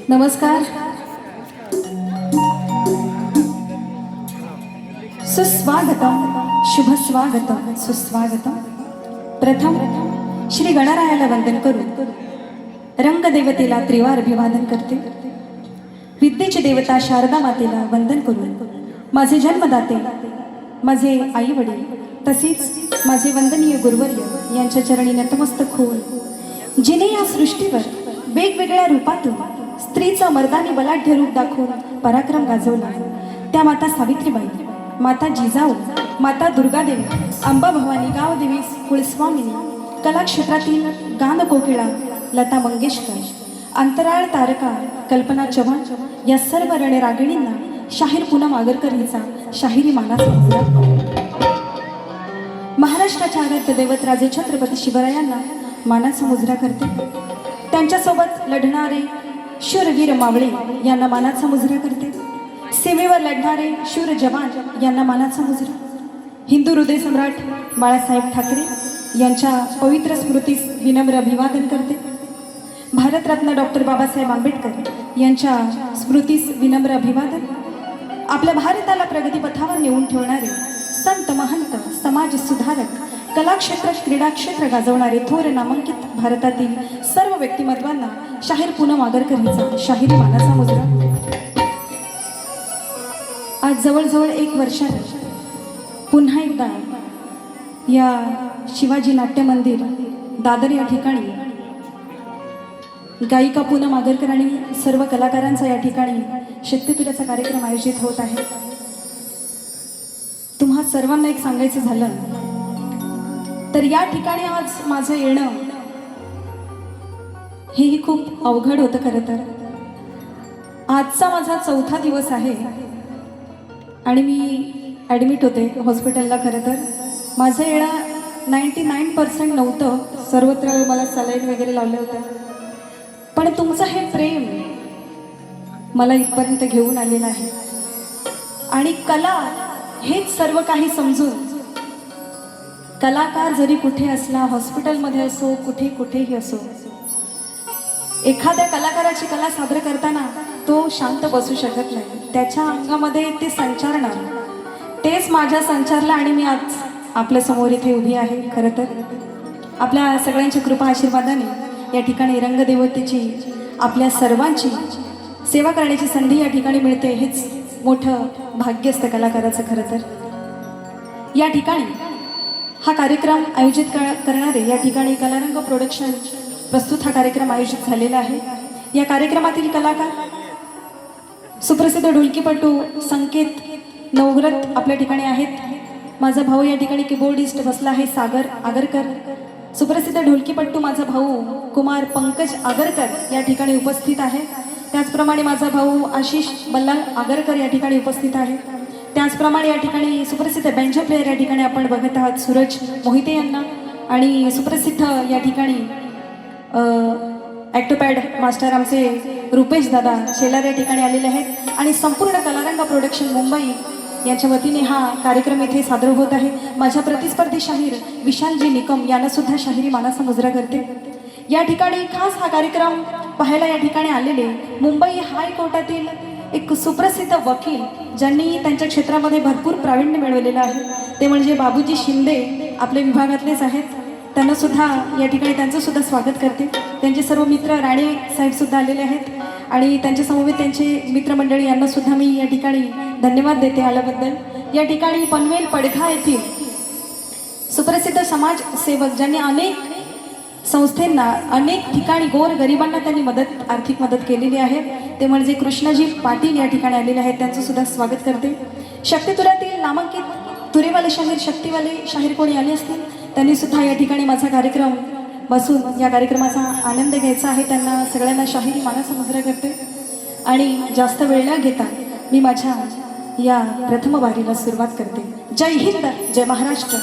नमस्कार. सुस्वागतम, शुभ स्वागतम, सुस्वागतम. प्रथम श्री गणरायाला वंदन करू, रंगदेवतेला त्रिवार अभिवादन करते. विद्येची देवता शारदा मातेला वंदन करून माझे जन्मदाते, माझे आई वडील तसेच माझे वंदनीय गुरुवर्य यांच्या चरणी नतमस्तक होऊन, जिने या सृष्टीवर वेगवेगळ्या रूपातून स्त्रीचा मर्दानी बलाढ्य रूप दाखवून पराक्रम गाजवला, त्या माता सावित्रीबाई, माता जिजाऊ, माता दुर्गादेवी, अंबा भवानी, गावदेवी, कुलस्वामिनी, कलाक्षेत्रातील गान कोकिळा लता मंगेशकर, अंतराळ तारका कल्पना चव्हाण या सर्व रणरागिणींना शाहीर पूनम आगरकर हिचा शाहिरी मानाचा मुजरा. महाराष्ट्राच्या आराध्य दैवत राजे छत्रपती शिवरायांना मानाचा मुजरा करते. त्यांच्यासोबत लढणारे शूरवीर मावळे यांना मानाचा मुजरा करते. सीमेवर लढणारे शूर जवान यांना मानाचा मुजरा. हिंदू हृदय सम्राट बाळासाहेब ठाकरे यांच्या पवित्र स्मृतीस विनम्र अभिवादन करते. भारतरत्न डॉक्टर बाबासाहेब आंबेडकर यांच्या स्मृतीस विनम्र अभिवादन. आपल्या भारताला प्रगतीपथावर नेऊन ठेवणारे संत महंत, समाज सुधारक, कलाक्षेत्र, क्रीडा क्षेत्र गाजवणारे थोर नामांकित भारतातील सर्व व्यक्तिमत्वांना शाहीर पूनम आगरकर हिचा शाहिरी मानाचा मुजरा. आज जवळजवळ 1 वर्षाने पुन्हा एकदा या शिवाजी नाट्य मंदिर दादर या ठिकाणी गायिका पूनम आगरकर आणि सर्व कलाकारांचा या ठिकाणी शक्तितुल्याचा कार्यक्रम आयोजित होत आहे. तुम्हा सर्वांना एक सांगायचं झालं तर या ठिकाणी आज माझं येणं हेही खूप अवघड होतं. खरं तर आजचा माझा 4था दिवस आहे आणि मी ॲडमिट होते हॉस्पिटलला. खरं तर माझं येणं 99% नव्हतं. सर्वत्र मला सलाईन वगैरे लावले होते, पण तुमचं हे प्रेम मला इथपर्यंत घेऊन आलेलं आहे. आणि कला हेच सर्व काही समजून कलाकार जरी कुठे असला, हॉस्पिटलमध्ये असो, कुठेही असो, एखाद्या कलाकाराची कला सादर करताना तो शांत बसू शकत नाही. त्याच्या अंगामध्ये ते संचारणार, तेच माझ्या संचारला आणि मी आज आपल्या समोर इथे उभी आहे. खरं तर आपल्या सगळ्यांच्या कृपा आशीर्वादाने या ठिकाणी रंगदेवतेची आपल्या सर्वांची सेवा करण्याची संधी या ठिकाणी मिळते. हेच मोठं भाग्य असतं कलाकाराचं. खरं तर या ठिकाणी हा कार्यक्रम आयोजित करणारे या ठिकाणी कलारंग प्रोडक्शन प्रस्तुत हा कार्यक्रम आयोजित झालेला आहे. या कार्यक्रमातील कलाकार सुप्रसिद्ध ढोलकीपटू संकेत नवग्रत आपल्या ठिकाणी आहेत. माझा भाऊ या ठिकाणी कीबोर्डिस्ट बसला आहे सागर आगरकर. सुप्रसिद्ध ढोलकीपट्टू माझा भाऊ कुमार पंकज आगरकर या ठिकाणी उपस्थित आहे. त्याचप्रमाणे माझा भाऊ आशिष बल्लाल आगरकर या ठिकाणी उपस्थित आहे. त्याचप्रमाणे या ठिकाणी सुप्रसिद्ध बँजो प्लेयर या ठिकाणी आपण बघत आहात सूरज मोहिते यांना. आणि सुप्रसिद्ध या ठिकाणी ॲक्टोपॅड मास्टर आमचे रुपेश दादा शेलार या ठिकाणी आलेले आहेत. आणि संपूर्ण कलारंग प्रोडक्शन मुंबई यांच्या वतीने हा कार्यक्रम इथे सादर होत आहे. माझ्या प्रतिस्पर्धी शाहीर विशालजी निकम यांना सुद्धा शाहिरी मानाचा मुजरा करते. या ठिकाणी खास हा कार्यक्रम पाहायला या ठिकाणी आलेले मुंबई हायकोर्टातील एक सुप्रसिद्ध वकील ज्यांनी त्यांच्या क्षेत्रामध्ये भरपूर प्रावीण्य मिळवलेलं आहे ते म्हणजे बाबूजी शिंदे आपल्या विभागातलेच आहेत. त्यांना सुद्धा या ठिकाणी त्यांचं सुद्धा स्वागत करते. त्यांचे सर्व मित्र राणे साहेब सुद्धा आलेले आहेत आणि त्यांच्या समवेत त्यांचे मित्रमंडळी यांना सुद्धा मी या ठिकाणी धन्यवाद देते आल्याबद्दल. या ठिकाणी पनवेल पडघा येथील सुप्रसिद्ध समाजसेवक ज्यांनी अनेक संस्थांना अनेक ठिकाणी गोर गरिबांना त्यांनी आर्थिक मदत केलेली आहे ते म्हणजे कृष्णाजी पाटील या ठिकाणी आलेले आहेत. त्यांचं सुद्धा स्वागत करते. शक्तितुऱ्यातील नामांकित तुरेवाले शाहीर शक्तिवाले शाहीर कोणी आले असतील त्यांनी सुद्धा या ठिकाणी माझा कार्यक्रम बसून या कार्यक्रमाचा आनंद घ्यायचा आहे. त्यांना सगळ्यांना शाहिरी मानाचा मुजरा करते. आणि जास्त वेळ न घेता मी माझ्या या प्रथम वारीला सुरुवात करते. जय हिंद, जय महाराष्ट्र.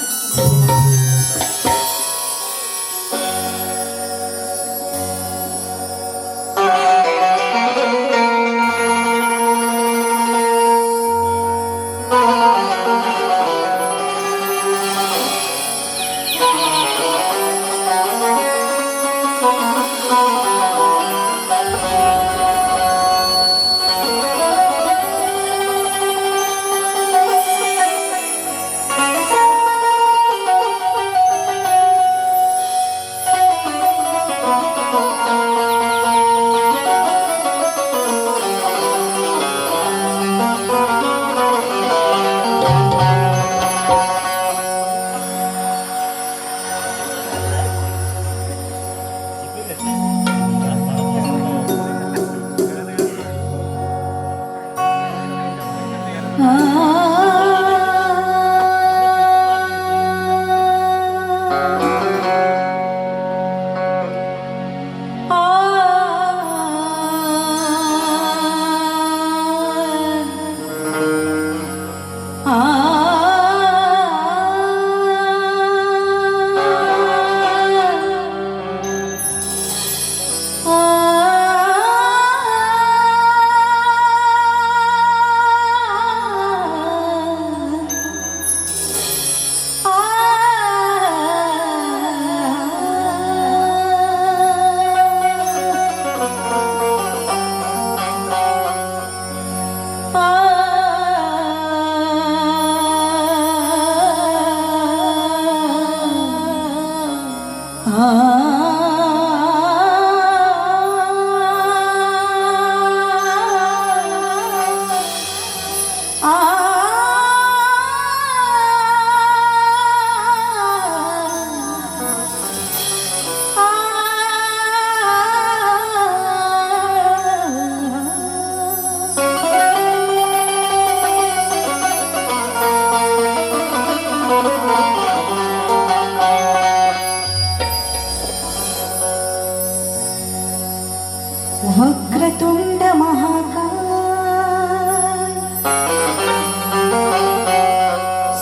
वक्रतुंड महाकाय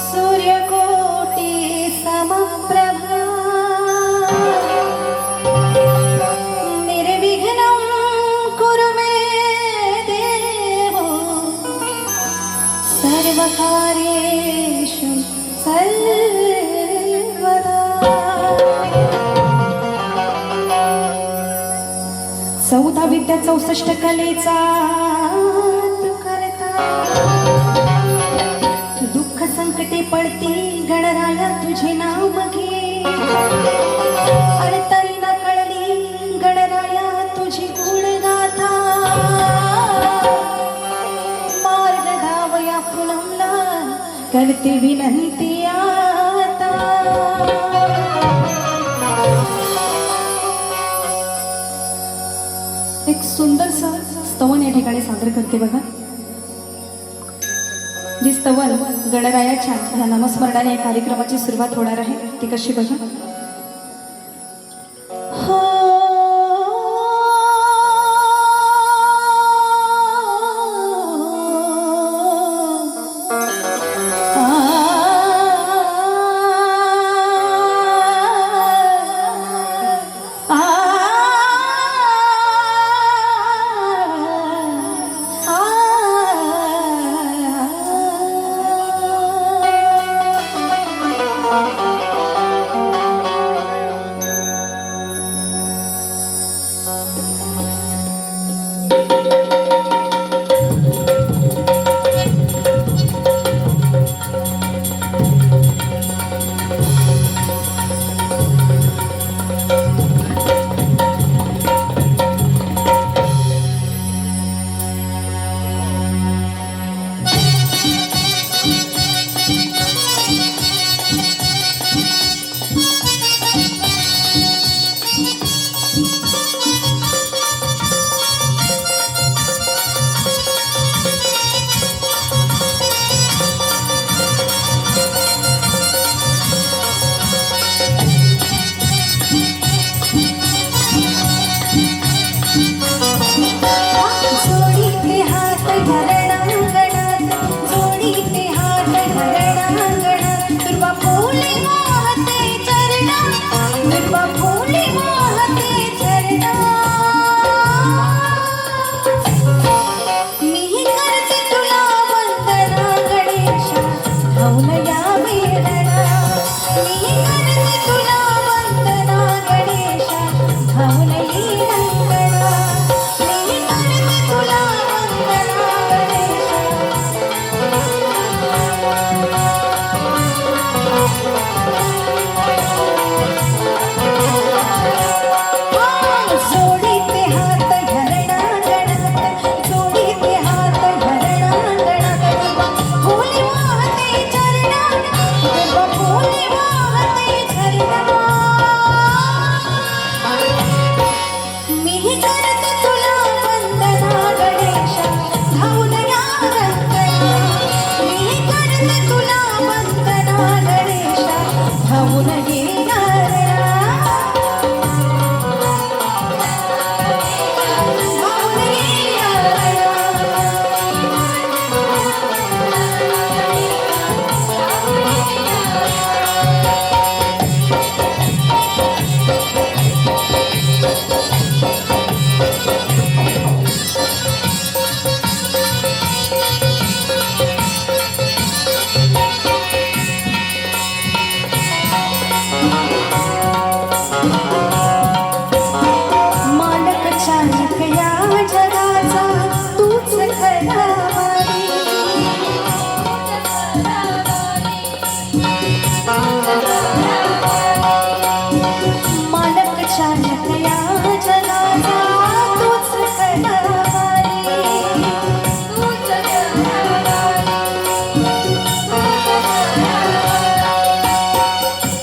सूर्यकोटी समप्रभा निर्विघ्नं कुरु मे देव सर्वकार्येषु सर्वदा. चौदा विद्या 64 कलेचा तू करता दुःख संकटे पडती गणराया तुझे नाव घे. अडतरी न कळली गणराया तुझी गुणगाथा मार्ग धावया पुनमला करते विनंती आता. एक सुंदरसं स्तवन या ठिकाणी सादर करते बघा. जी स्तवन गणरायाच्या या नामस्मरणाने या कार्यक्रमाची सुरुवात होणार आहे ती कशी बघा. जोडीते हात धरणांगणात, जोडीते हात धरणांगणात, दुर्वा फुले वाहते चरणात, दुर्वा फुले वाहते चरणात. मी करते तुला वंदना गणेशा, धावून या वेळेला. मी करते तुला वंदना गणेशा, धावून ये रंगणा. मी करते तुला वंदना गणेशा. जोडीते हात धरणांगणात, जोडीते हात धरणांगणात, दुर्वा फुले वाहते चरणात, दुर्वा फुले वाहते चरणात. मी करते तुला वंदना गणेशा, धावून या रंगणा. मी करते तुला वंदना गणेशा, धावून ये रंगणा. धावून ये मालक चालक या जगाचा तूच खरा वारी. मालक चालक या जगाचा तूच खरा वारी.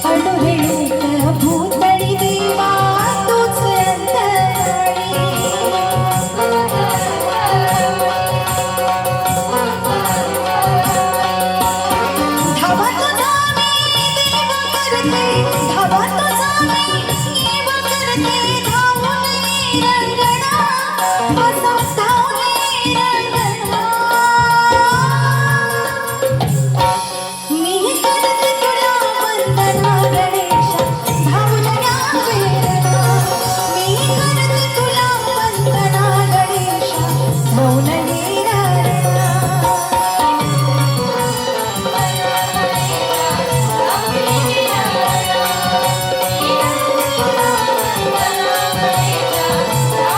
अडुरेळूक भूतळी देवा तूच अंतराळी. धावा तुझा मी देव करते, धावा तुझा मी देव करते, धावून ये रंगणा, असा धावून ये रंगणा. मी करते तुला वंदना गणेशा, धावून या वेळेला. मी करते तुला वंदना गणेशा, धावून ये रंगणा. धावून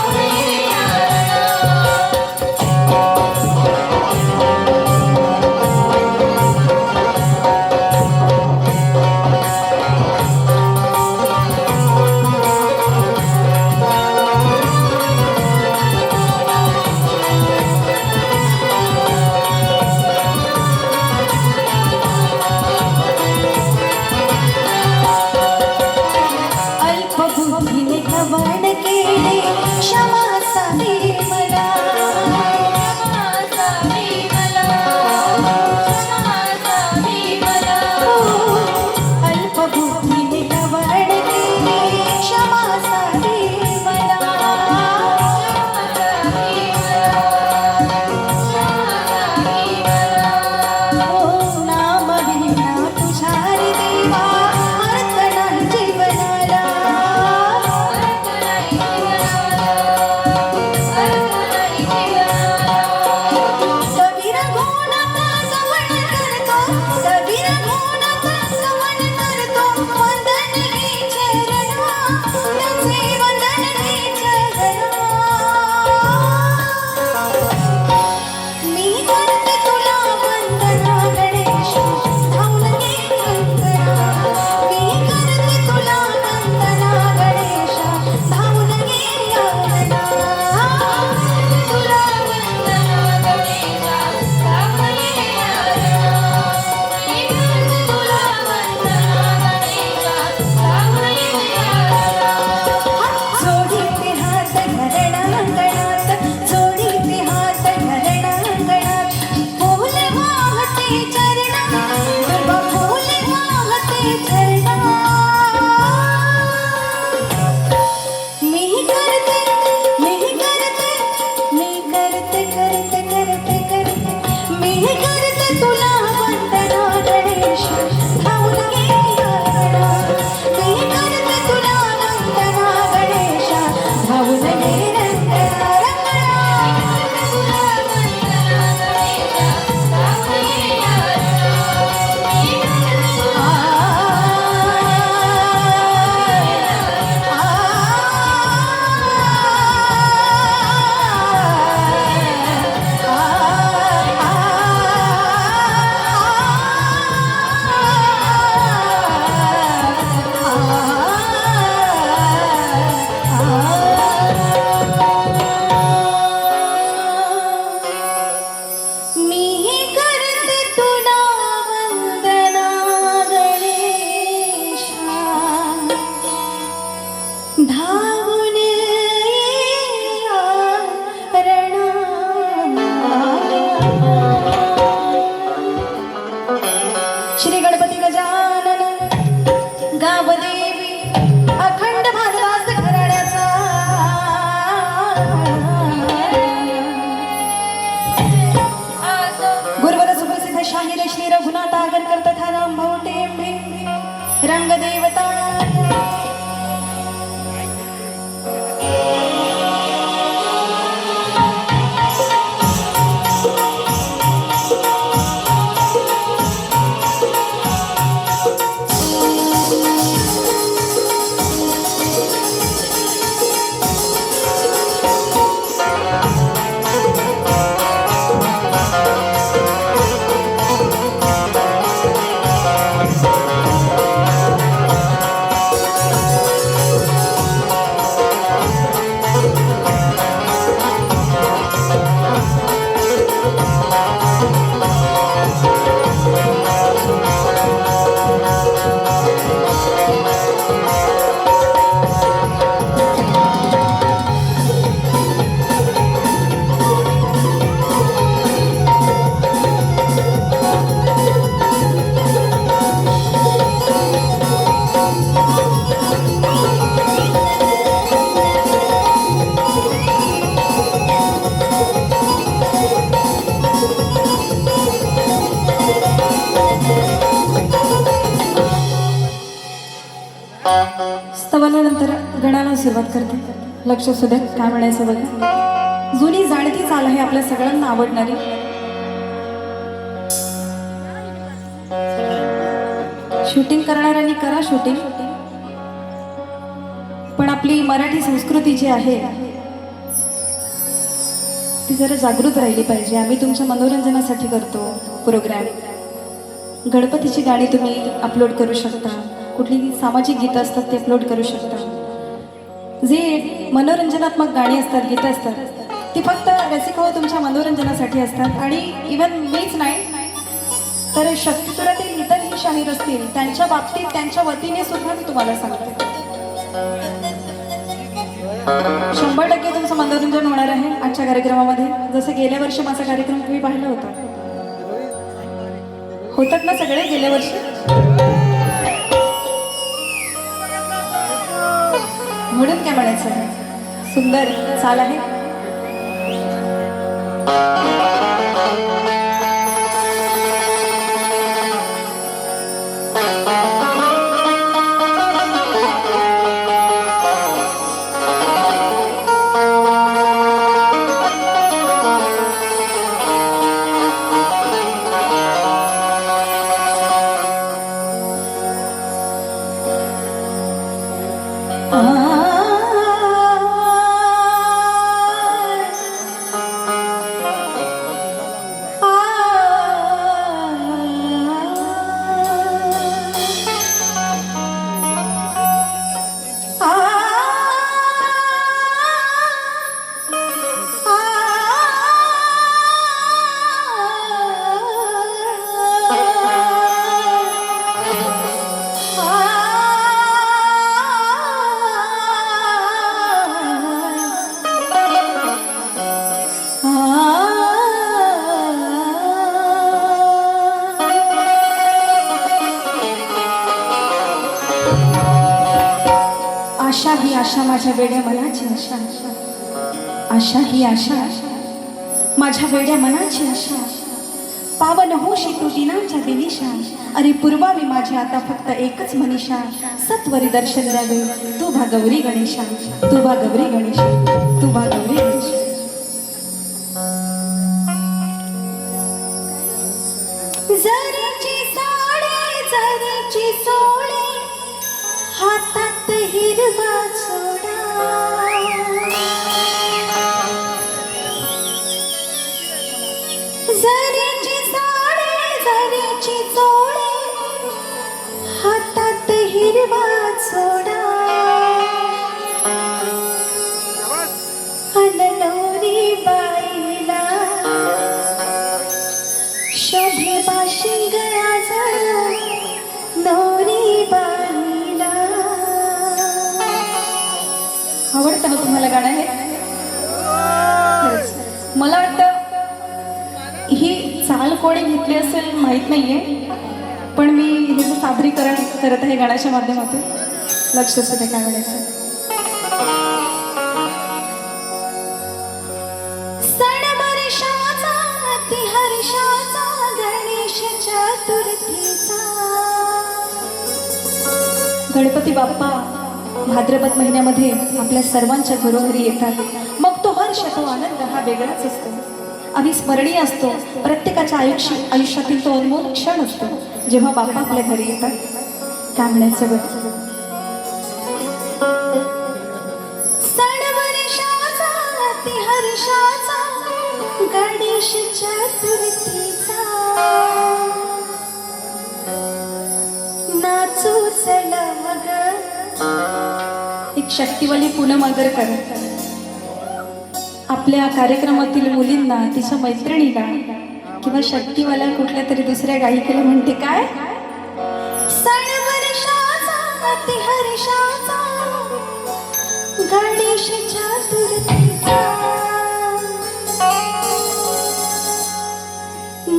सुरुवात करते. लक्ष असू द्या काय म्हणायचं बघा. जुनी जाणती चाल आहे आपल्या सगळ्यांना आवडणारी. शूटिंग करणाऱ्यांनी करा शूटिंग, पण आपली मराठी संस्कृती जी आहे ती जरा जागृत राहिली पाहिजे. आम्ही तुमच्या मनोरंजनासाठी करतो प्रोग्राम. गणपतीची गाणी तुम्ही अपलोड करू शकता, कुठली सामाजिक गीतं असतात ते अपलोड करू शकता. जे मनोरंजनात्मक गाणी असतात, गीतं असतात ती फक्त रसिक हो तुमच्या मनोरंजनासाठी असतात. आणि इवन मीच नाही तर शक्तिपुरातील इतरही शाहीर असतील त्यांच्या बाबतीत त्यांच्या वतीने सुद्धा मी तुम्हाला सांगते 100% तुमचं मनोरंजन होणार आहे आजच्या कार्यक्रमामध्ये. जसं गेल्या वर्षी माझा कार्यक्रम तुम्ही पाहिला होता. होतात ना सगळे गेल्या वर्षी, म्हणून काय म्हणायचं आहे. सुंदर चाल आहे. आशा ही आशा माझ्या वेड्या मनाची आशा, आशा ही आशा माझ्या वेड्या मनाची आशा. पावन होशी तू दिनांच्या दिनिशा. अरे पूर्वावी माझी आता फक्त एकच मनीषा. सत्वरी दर्शन द्यावे तू भा गौरी गणेशा, तू भा गौरी गणेशा, तू भा गौरी गणेशा. जरीची साडी जरीची सोडी हातात हिरवा सोडा. जरीची साडी जरीची सोडी हातात हिरवा सोडा. अननोरी बाईला शोभे बाशिंग आज नोरी बाईला. आवडतं ना तुम्हाला गाणं हे? मला वाटतं ही चाल कोणी घेतली असेल माहीत नाहीये, पण मी हे सादरीकरण करत आहे गाण्याच्या माध्यमातून. लक्ष असू दे काय म्हणायचं. सण वर्षाचा ती हर्षाचा गणेश चतुर्थीचा. गणपती बाप्पा भाद्रपद महिन्यामध्ये आपल्या सर्वांच्या घरोघरी येतात. मग तो हर्ष तो आनंद हा वेगळाच असतो, अविस्मरणीय असतो. प्रत्येकाच्या आयुष्यातील तो अनमोल क्षण असतो जेव्हा बाप्पा आपल्या घरी येतात. काय म्हणायचं बघ. सण वर्षाचा ती हर्षाचा गणेश चतुर्थीचा. नाचू चला मग. एक शक्तिवाली पूनम आगरकर आपल्या कार्यक्रमातील मुलींना, तिच्या मैत्रिणीला किंवा शक्तिवाल्या कुठल्या तरी दुसऱ्या गायिकेला म्हणते काय. सण वर्षाचा ती हर्षाचा गणेश चतुर्थीचा.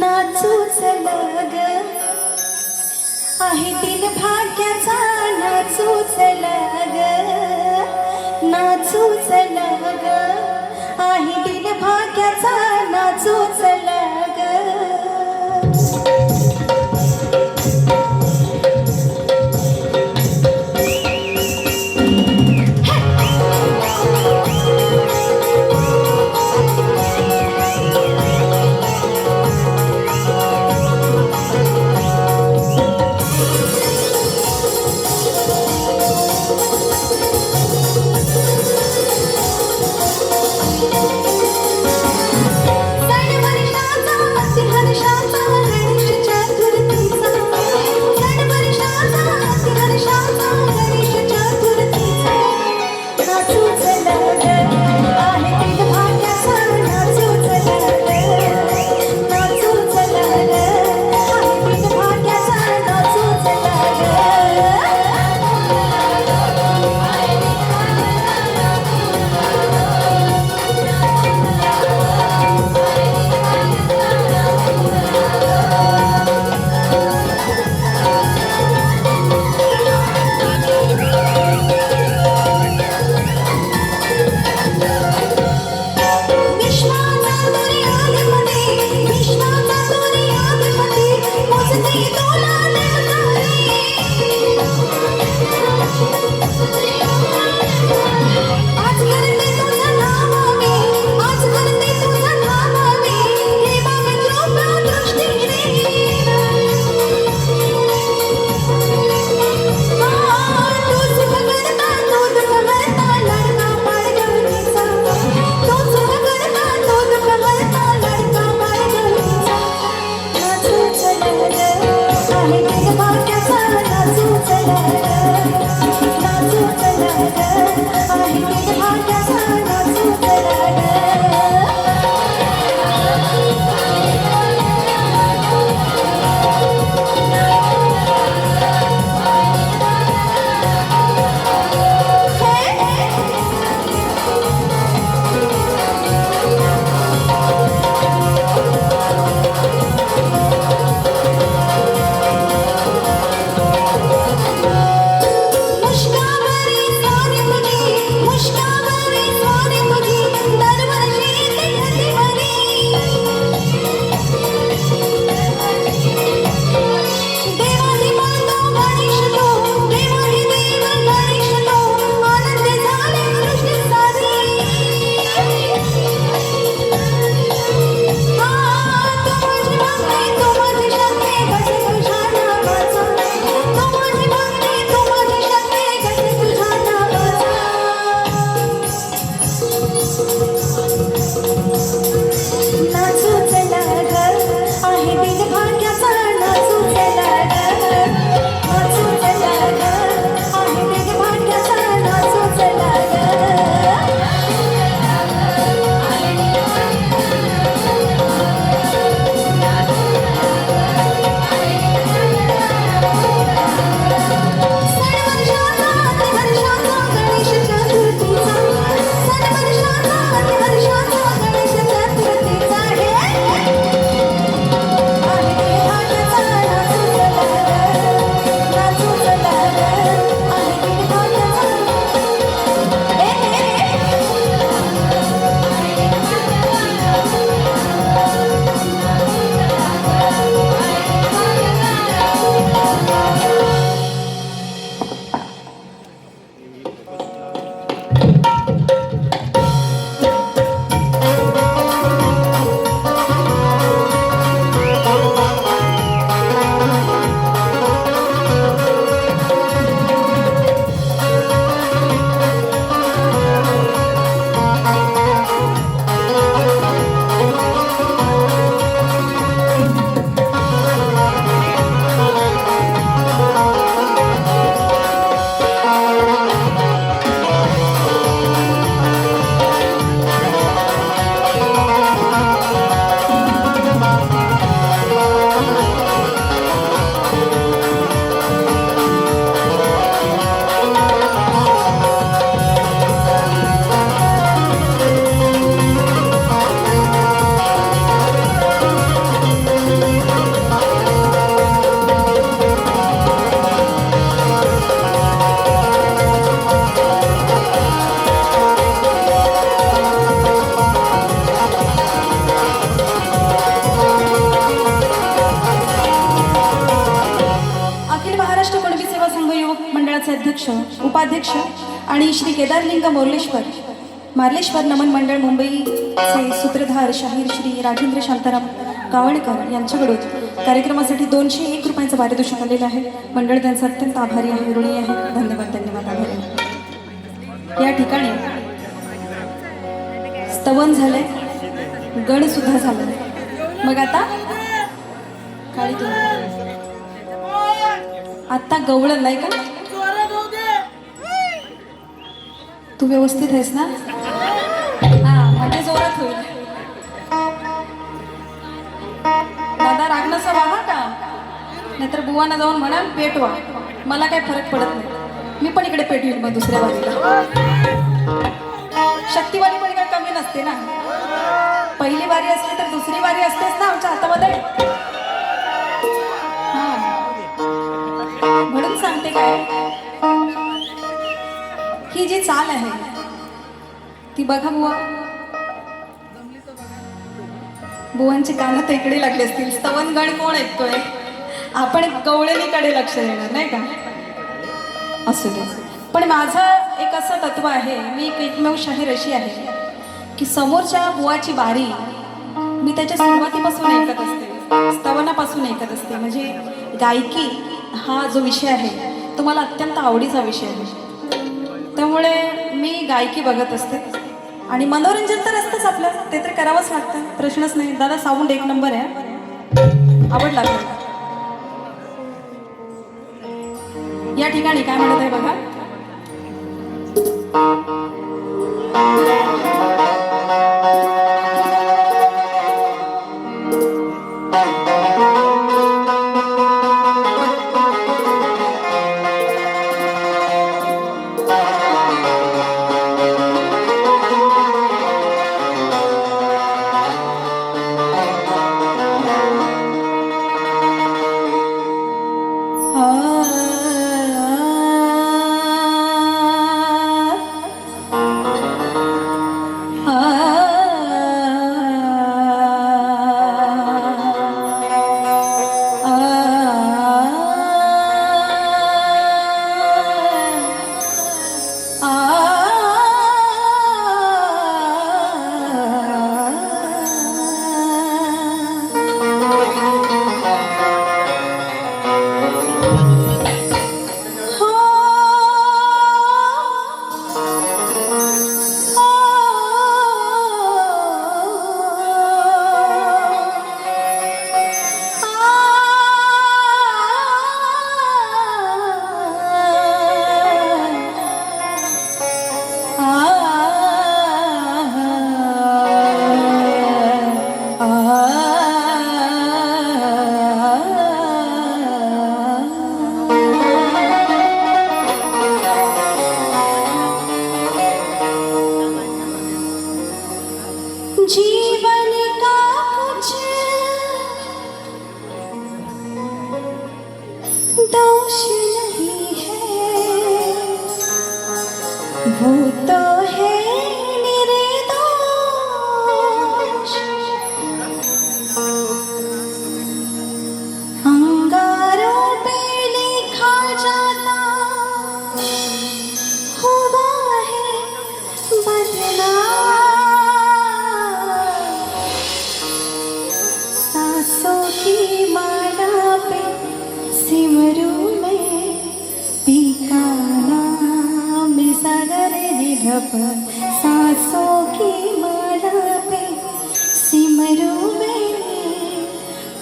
नाचू चला ग आहे दिन भाग्याचा. नाचू चला ग नाचू चला ग आहे दिन भाग्याचा. नाचू चला ग. हे नाचू चला ग आहे दिन भाग्याचा नाचू चला ग नाचू चला ग आहे दिन भाग्याचा नाचू चला ग अध्यक्ष उपाध्यक्ष आणि श्री केदारलिंग मार्लेश्वर नमन मंडळ मुंबईचे सूत्रधार शाहीर श्री राजेंद्र शांताराम कावळकर यांच्याकडून कार्यक्रमासाठी 201 रुपयांचं पारितोषिक आलेलं आहे. मंडळ त्यांचा अत्यंत आभारी आहे, ऋणी आहे. धन्यवाद धन्यवाद आभारी. या ठिकाणी स्तवन झालंय, गण सुद्धा झालं. मग आता काळी आता गवळण नाही का? तू व्यवस्थित आहेस ना? हा म्हणजे जोरात होईल. दादा राग नसा वाहा का, नाहीतर बुवांना जाऊन म्हणाल पेटवा. मला काही फरक पडत नाही, मी पण इकडे पेटवील मग दुसऱ्या वारीला. शक्तीवारी पण काय कमी नसते ना. पहिली वारी असली तर दुसरी वारी असतेच ना आमच्या हातामध्ये. हा म्हणून सांगते काय, ही जी चाल आहे ती बघा बुवा. बुवांची कानं तर इकडे लागली असतील. स्तवनगण कोण ऐकतोय? आपण गवळणीकडे लक्ष देणार नाही का? असू दे. पण माझं एक असं तत्व आहे, मी एक एकमेव शाहीर अशी आहे की समोरच्या बुवाची बारी मी त्याच्या सुरुवातीपासून ऐकत असते, स्तवनापासून ऐकत असते. म्हणजे गायकी हा जो विषय आहे तो मला अत्यंत आवडीचा विषय आहे. त्यामुळे मी गायकी बघत असते आणि मनोरंजन तर असतंच आपलं, ते तर करावंच लागतं, प्रश्नच नाही. दादा साऊंड एक नंबर आहे, आवडला का? या ठिकाणी काय म्हणत आहे बघा. जीवन का कुछ दोष नहीं है, वो तो है निर्दोष। अंगारों पे लिखा जाता हुआ है बदनाम। सांसों की माला पे सिमरू में पीका नाम सागर निरप। सांसों की माला पे सिमरू में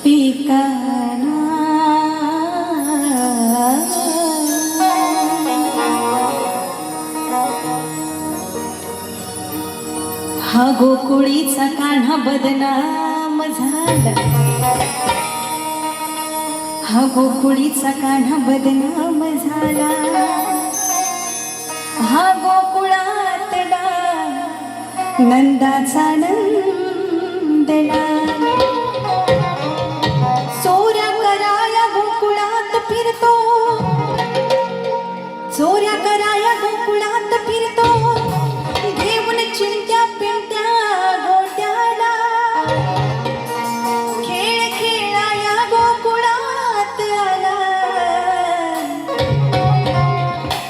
पीका हा गोकुळीचा कान्हा बदनाम झाला, हा गोकुळीचा कान्हा बदनाम झाला, हा गोकुळातला नंदाचा नंदला। चोऱ्या कराया गोकुळात फिरतो, चोऱ्या कराया गोकुळात फिरतो, घेऊन चिंट्या पिंट्या गोट्याला। खेळ खेळाया गोकुळात आला,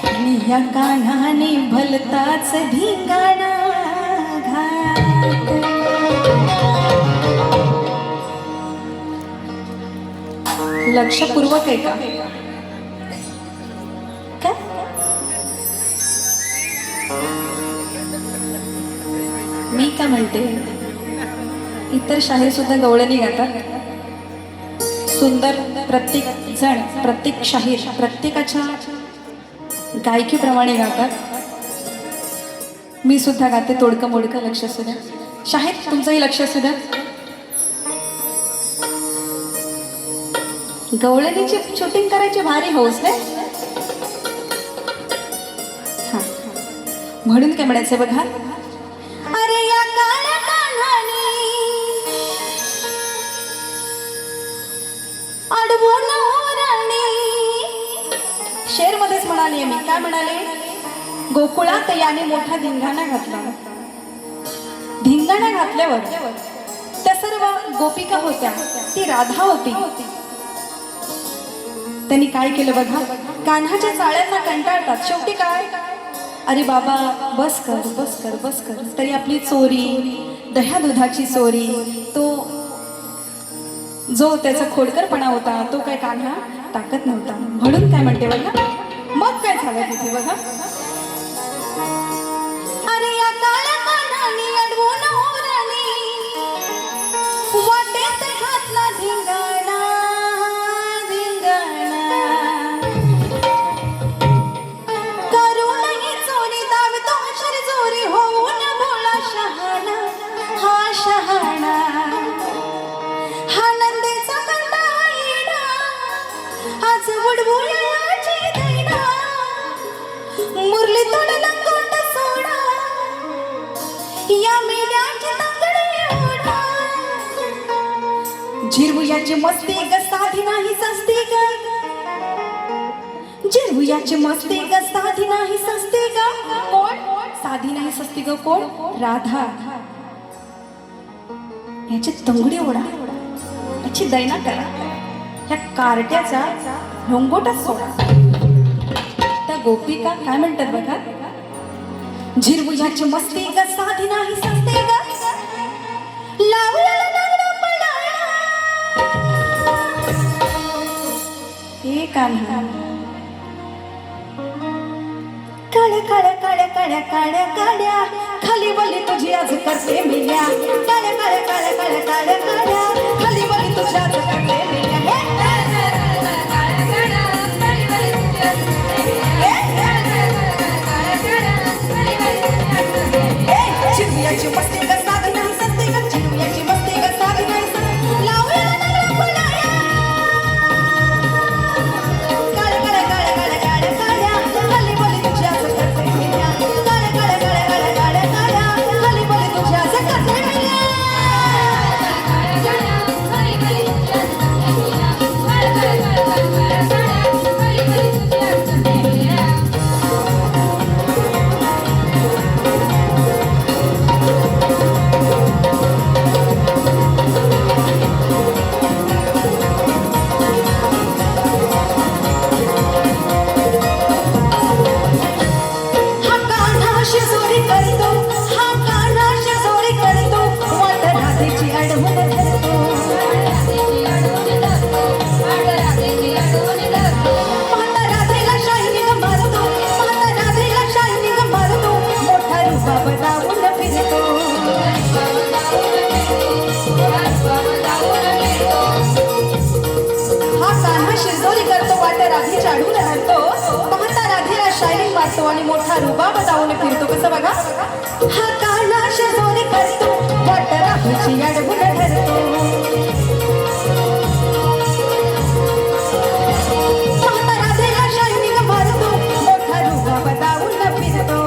आणि या कान्हाने भलताच धिंगाणा घातला। लक्षपूर्वक आहे का? मी काय म्हणते, इतर शाहीर सुद्धा गवळणी गातात, सुंदर प्रत्येक जण प्रत्येक शाहीर प्रत्येकाच्या गायकीप्रमाणे गातात। मी सुद्धा गाते तोडकं मोडकं, लक्ष असू द्या। शाहीर तुमचंही लक्ष असू द्या। गवळणीची शूटिंग करायची भारी हौस आहे। हा, म्हणून काय म्हणायचंय बघा, अरे या काळ्या कान्हाने अडवून राणी। शेर मध्येच म्हणाली मी, काय म्हणाले, गोकुळात याने मोठा धिंगाणा घातला। धिंगाणा घातल्यावर त्या सर्व गोपिका होत्या, ती राधा होती, त्यांनी काय केलं बघा, कान्हाच्या चाळ्यांना कंटाळतात, शेवटी काय, अरे बाबा बस कर बस कर बस कर। तरी आपली चोरी, दह्या दुधाची चोरी, तो जो त्याचा खोडकरपणा होता तो काय कान्हा टाकत नव्हता। म्हणून काय म्हणते बघा, मग काय झालं तिथे बघा, अरे या काळ्या कान्हाने अडवून राणी, वाटेत घातला धिंगाणा धिंगाणा। करूनही चोरी दावतो शिरजोरी, होऊन भोळा शहाणा हा शहाणा। हा नंदेचा कंटाळा आज उडवूयाची दैना, मुरली तोड लंगोट सोडा, या मेल्याची तंगडी ओढा। झिरवूयाची मस्ती ग साधी नाही सस्ती ग, झिरवूयाची मस्ती ग साधी नाही सस्ती ग। कोण साधी नाही सस्ती ग, कोण, राधा। याची तंगडी ओढा, याची दैना करा, या कार्ट्याचा लंगोटच सोडा। त्या गोपिका काय म्हणतात बघा, झिरवूयाची मस्ती ग साधी नाही सस्ती ग, लावलेला दगडा पडाया। हे कान्हा काळ्या काळ्या काळ्या काळ्या काळ्या काळ्या, खाली बोली तुझी आज करते मिल्या। काळ्या काळ्या काळ्या काळ्या काळ्या काळ्या, खाली बोली तुझी आज करते मिल्या। चिरवूयाची मस्ती ग साधी नाही सस्ती ग, चिरवूयाची मस्ती ग साधी नाही सस्ती, लावलेला दगडा पडाया। काळ्या काळ्या काळ्या काळ्या काळ्या काळ्या, खाली बोली तुझी आज करते मिल्या। काळ्या काळ्या काळ्या काळ्या काळ्या काळ्या, खाली बोली तुझी आज करते मिल्या। मारतो आणि मोठा रुबाब दावून फिरतो. कसं बघा, हा काला शोने करतो वाट राहूची अडवून धरतो. महाराजाला शायनिंग मारतो मोठा रुबाब दावून फिरतो.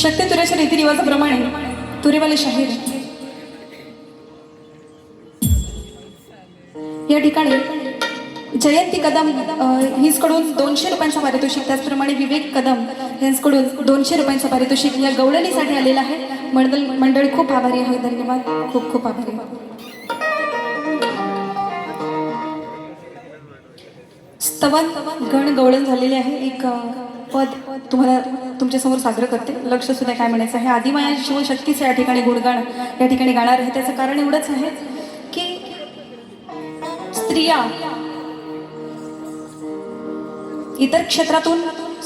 शक्य तुऱ्याच्या रीतिरिवाजाप्रमाणे तुरेवाले शाहीर या ठिकाणी जयंती कदम हिंचकडून 200 रुपयांचा पारितोषिक, त्याचप्रमाणे विवेक कदम यांच्याकडून 200 रुपयांचा पारितोषिक या गवळणीसाठी आलेला आहे. मंडळ खूप आभारी आहे. धन्यवाद, खूप खूप आभारी. स्तवन गण गवळण झालेले आहे. एक पद तुम्हाला तुमच्यासमोर सादर करते. लक्ष सुद्धा काय म्हणायचं आहे. आदिमाया शिवशक्तीचे या ठिकाणी गुणगाण या ठिकाणी गाणार आहे. त्याचं कारण एवढंच आहे की स्त्रिया इतर क्षेत्रातून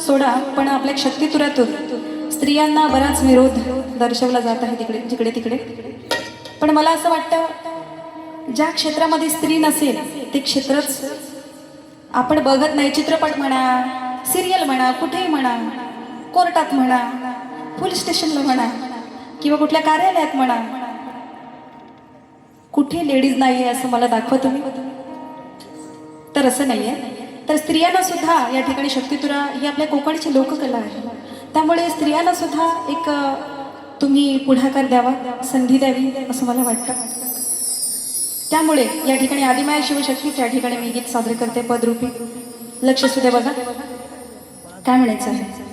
सोडा, पण आपल्या शक्तितुरातून स्त्रियांना बराच विरोध दर्शवला जात आहे जिकडे तिकडे. पण मला असं वाटतं ज्या क्षेत्रामध्ये स्त्री नसेल ते क्षेत्रच आपण बघत नाही. चित्रपट म्हणा, सिरियल म्हणा, कुठेही म्हणा, कोर्टात म्हणा, पोलीस स्टेशनला म्हणा किंवा कुठल्या कार्यालयात म्हणा, कुठे लेडीज नाही आहे असं मला दाखवा तुम्ही. तर असं नाही आहे. तर स्त्रियांना सुद्धा या ठिकाणी शक्तितुरा ही आपल्या कोकणची लोककला आहे. त्यामुळे स्त्रियांना सुद्धा एक तुम्ही पुढाकार द्यावा, संधी द्यावी असं मला वाटतं. त्यामुळे या ठिकाणी आदिमाया शिवशक्तीच या ठिकाणी मी गीत सादर करते पदरूपी. लक्ष सुद्धा बघा काय म्हणायचं आहे.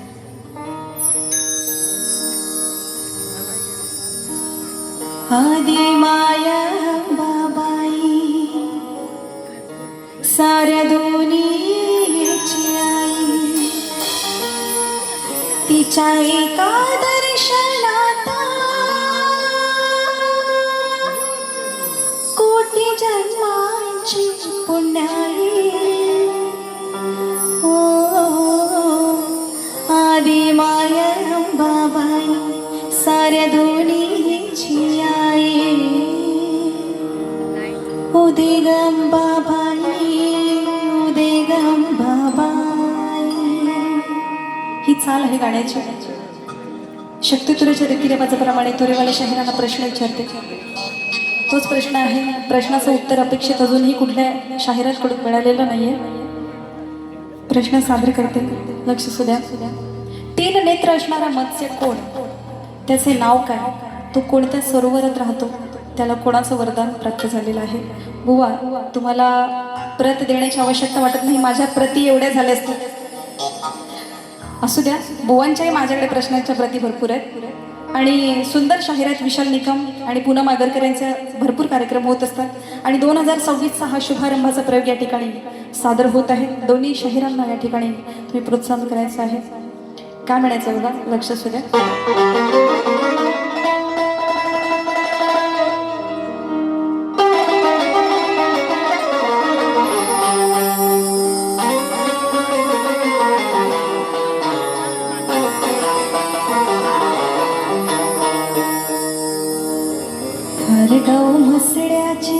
आदिमाया बाबाई साऱ्या दुनियेची आई, तिच्या एका दर्शनात कोटी जन्मांची पुण्याई. ओ आदिमाया बाबाई उदे ग अंबाबाई, उदे ग अंबाबाई. ही चाल आहे गाण्याची. शक्ती तुरेच्या रीतिरिवाजाप्रमाणे तुरेवाल्या शाहिरांना प्रश्न विचारते. तोच प्रश्न आहे. प्रश्नाचं उत्तर अपेक्षित अजूनही कुठल्या शाहिरांकडून मिळालेलं नाहीये. प्रश्न सादर करते, लक्ष असू द्या. 3 नेत्र असणारा मत्स्य कोण? त्याचे नाव काय? तो कोणत्या सरोवरात राहतो? त्याला कोणाचं वरदान प्राप्त झालेलं आहे? बुवा, तुम्हाला प्रत देण्याची आवश्यकता वाटत नाही. माझ्या प्रती एवढ्या झाल्या असतील. असू द्या, बुवांच्याही माझ्याकडे प्रश्नांच्या प्रती भरपूर आहेत. आणि सुंदर शाहिरात विशाल निकम आणि पूनम आगरकर यांचे भरपूर कार्यक्रम होत असतात. आणि 2026चा हा शुभारंभाचा प्रयोग या ठिकाणी सादर होत आहे. दोन्ही शाहिरांना या ठिकाणी तुम्ही प्रोत्साहन करायचं आहे. काय म्हणायचं बघा, लक्ष असू द्या. गाव म्हसड्याची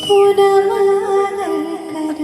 पूनम आगरकर.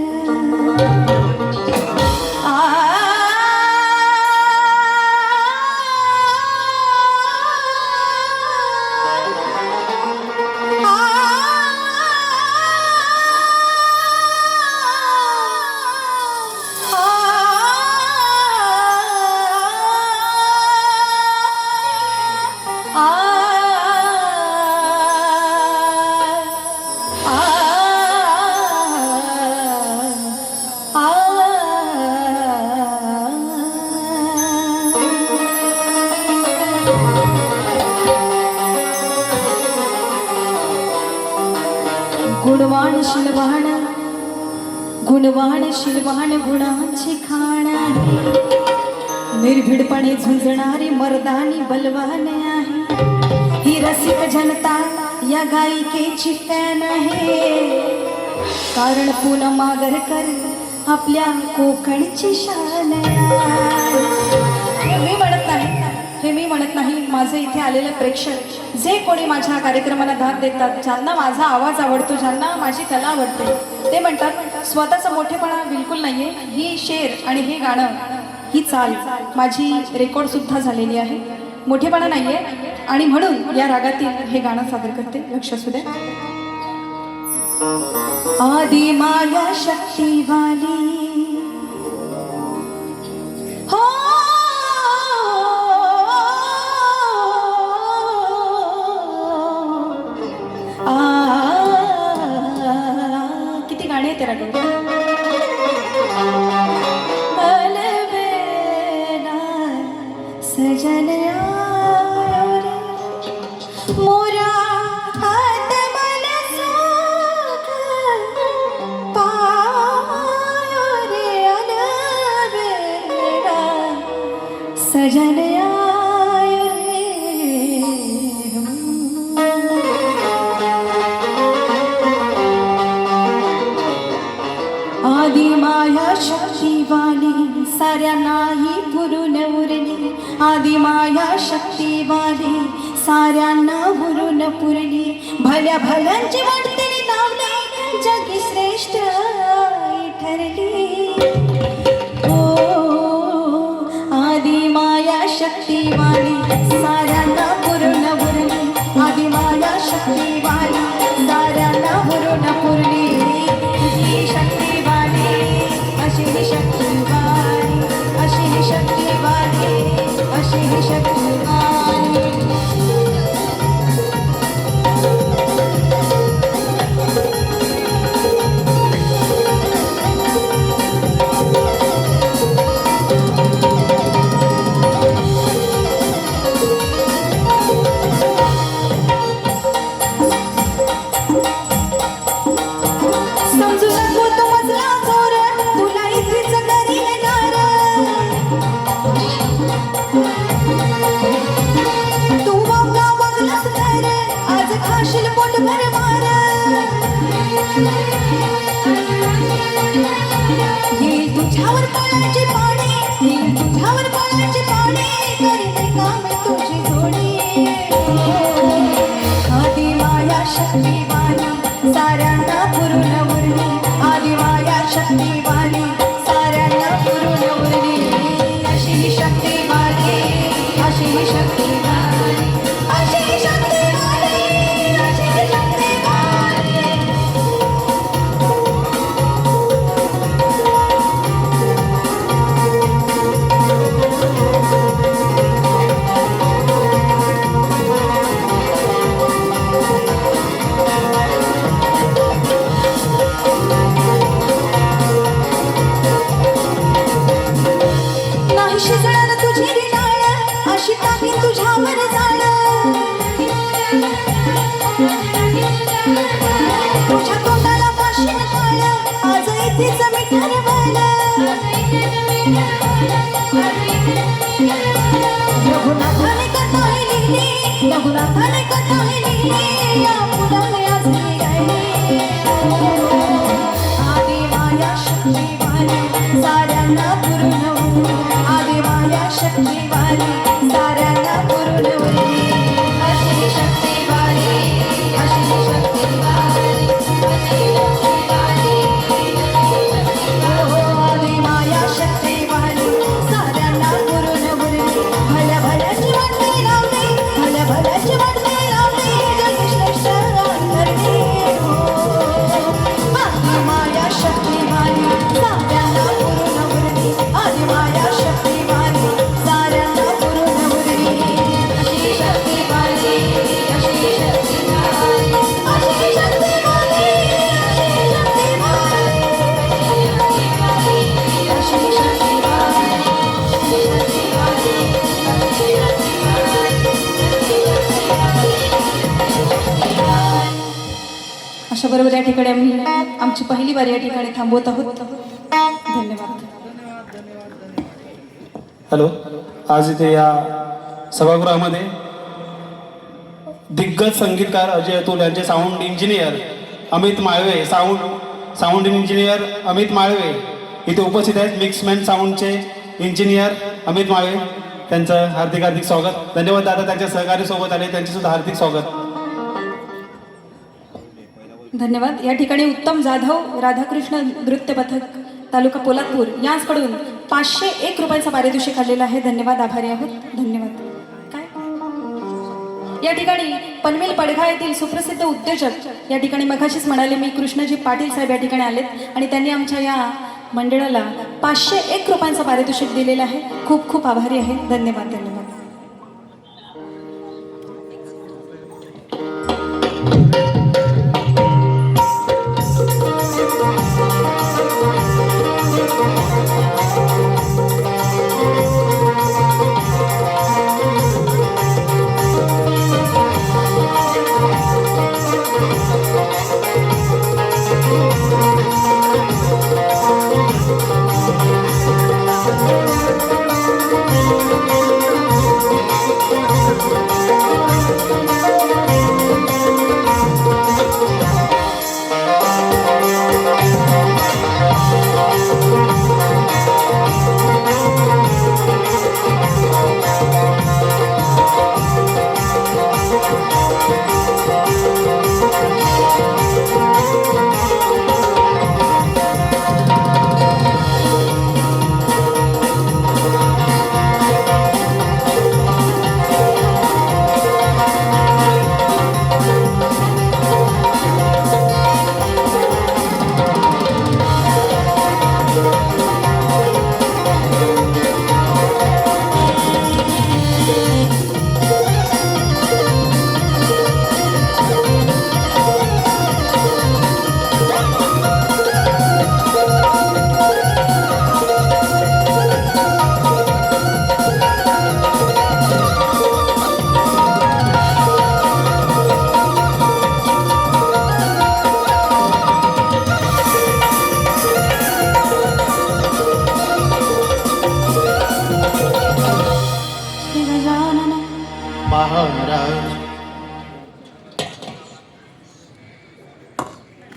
गुणवान शिलवान, गुणवान शिलवान गुणाची खाण आहे. निर्भीडपणे झुंजणारी मर्दानी बलवान आहे. ही रसिक जनता या गायिकेची फॅन आहे. कारण पूनम आगरकर आपल्या कोकणची शान आहे. हे मी म्हणत नाही. माझे इथे आलेले प्रेक्षक जे कोणी माझ्या कार्यक्रमाला दाद देतात, ज्यांना माझा आवाज आवडतो, ज्यांना माझी कला आवडते, ते म्हणतात स्वतःचा मोठेपणा बिलकुल नाहीये. ही शेर आणि हे गाणं, ही चाल माझी रेकॉर्ड सुद्धा झालेली आहे. मोठेपणा नाहीये आणि म्हणून या रागातील हे गाणं सादर करते. लक्ष असू द्या. आदि माया शक्तिवाली हो, किती गाणी आहेत त्या रागात. सजन मोरा हात मला सुख पायो रे अलवेला. सजन आदि माया शक्तिवाली साऱ्या नाही पुरून उरली. आदि माया शक्तिवाली साऱ्यांना पुरून पुरली. भल्या भल्यांची वाटतेली लावली, जगी श्रेष्ठ ठरली. ओ आदि माया शक्तिवाली साऱ्यांना पुरून उरली. आदि माया शक्तिवाली साऱ्यांना पुरून पुरली. ही शक्तिवाली अशी ही शक्तिवाली, अशी ही शक्तिवाली, अशी ही शक्तिवाली. समजू नको तू मजला चोर, तुला इथेच घरी येणार. तू वावगा वागलास तर आज खाशील पोट भर मार. येईल तुझ्यावर पाण्याची पाणी, येईल तुझ्यावर पाण्याची पाणी, करीन काम तुझी जोडी. आदि माया तिचं मिठार रघुनाथाने कथा लिहिली, रघुनाथाने कथा लिहिली, या पुराणे आज मी गायली. आदि माया शक्ती वाली साऱ्यांना पुरवू, आदि माया शक्ती वाली साऱ्यांना पुरवू. अशी शक्ती वाली, अशी शक्ती वाली, आदि माया शक्ती वाली साऱ्यांना पुरवू. भल्या भल्याची वाटणी लावते, भल्या भल्याची वाटणी लावते, जगश्रेष्ठ अंतरणी. आदि माया शक्ती वाली साऱ्यांना पुरवू, आदि माया शक्ती वाली साऱ्यांना पुरवू. अशी शक्ती वाली, अशी शक्ती वाली, अशी शक्ती वाली, अशी शक्ती वाली, अशी शक्ती वाली, अशा बरोबर या ठिकाणी आम्ही आमची पहिली वारी या ठिकाणी थांबवत आहोत. धन्यवाद. हॅलो. आज इथे या सभागृहामध्ये दिग्गज संगीतकार अजय अतुल यांचे sound engineer Amit Malve, sound engineer Amit Malve इथे उपस्थित आहेत. मिक्समॅन साऊंडचे इंजिनियर अमित माळवे, त्यांचं हार्दिक हार्दिक स्वागत. धन्यवाद दादा, त्यांच्या सहकारी सोबत आले, त्यांचे सुद्धा हार्दिक स्वागत. धन्यवाद. या ठिकाणी उत्तम जाधव राधाकृष्ण नृत्य पथक तालुका पोलादपूर यांकडून 501 रुपयांचा पारितोषिक आलेला आहे. धन्यवाद, आभारी आहोत. धन्यवाद. काय या ठिकाणी पनवेल पडघा येथील सुप्रसिद्ध उद्योजक या ठिकाणी मघाशीच म्हणाले मी कृष्णजी पाटील साहेब या ठिकाणी आलेत आणि त्यांनी आमच्या या मंडळाला 501 रुपयांचा पारितोषिक दिलेलं आहे. खूप खूप आभारी आहे. धन्यवाद. धन्यवाद.